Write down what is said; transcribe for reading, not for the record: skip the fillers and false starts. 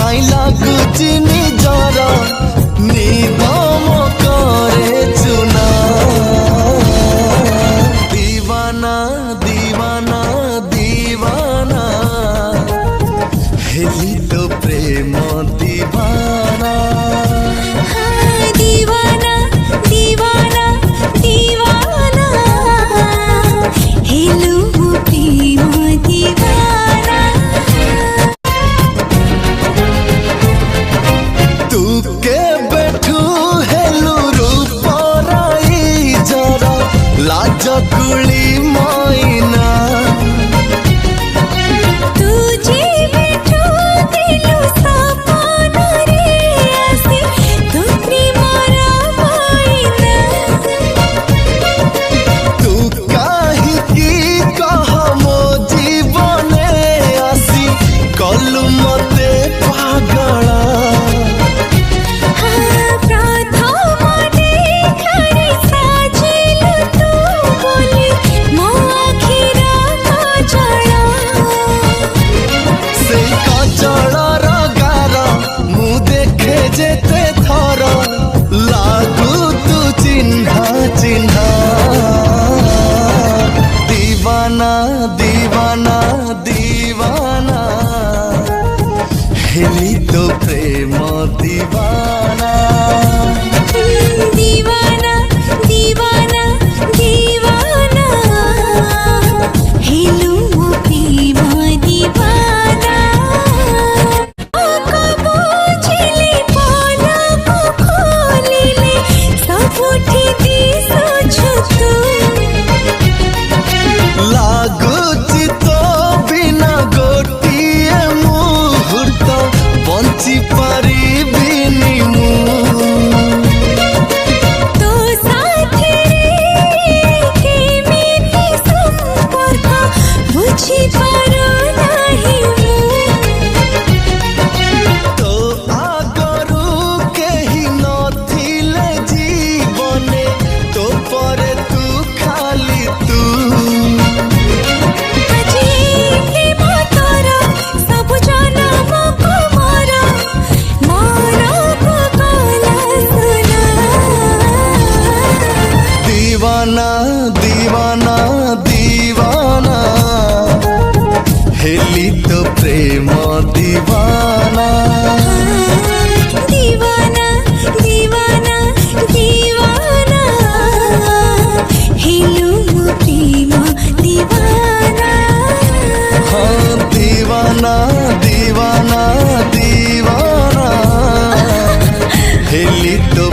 काई लाଗୁଛି ନିଜର ନିଦମ करे चुना दीवाना दीवाना दीवाना हेली तो प्रेम दीवाना दीवाना दीवाना दीवाना हेलू प्रेम दीवाना तू के बैठू हेलू रूपराई जरा लाज कुली मायना तुझे बैठू दिलु सपना रे आसे तू प्रेमरा मायना तू काहे की कह मो जीवने आसी कलु मते पागला जेते थर लागू तू चिन्हा चिन्हा दीवाना दीवाना दीवाना हेली तो प्रेम दीवाना दीवाना दीवाना दीवाना हेलू प्रेम दीवाना लागुची तो बिना गोटिए मुहूर्त बंची पारिबिनी मु तो साथी केमिति संपर्क बुझी पारो नाही तो आगरू केही नथिले जीवने तो परे तू खाली तू दीवाना दीवाना दीवाना हेली तो प्रेम दीवाना दीवाना दीवाना दीवाना हेलू प्रेम दीवाना हाँ दीवाना दीवाना दीवाना हेली तो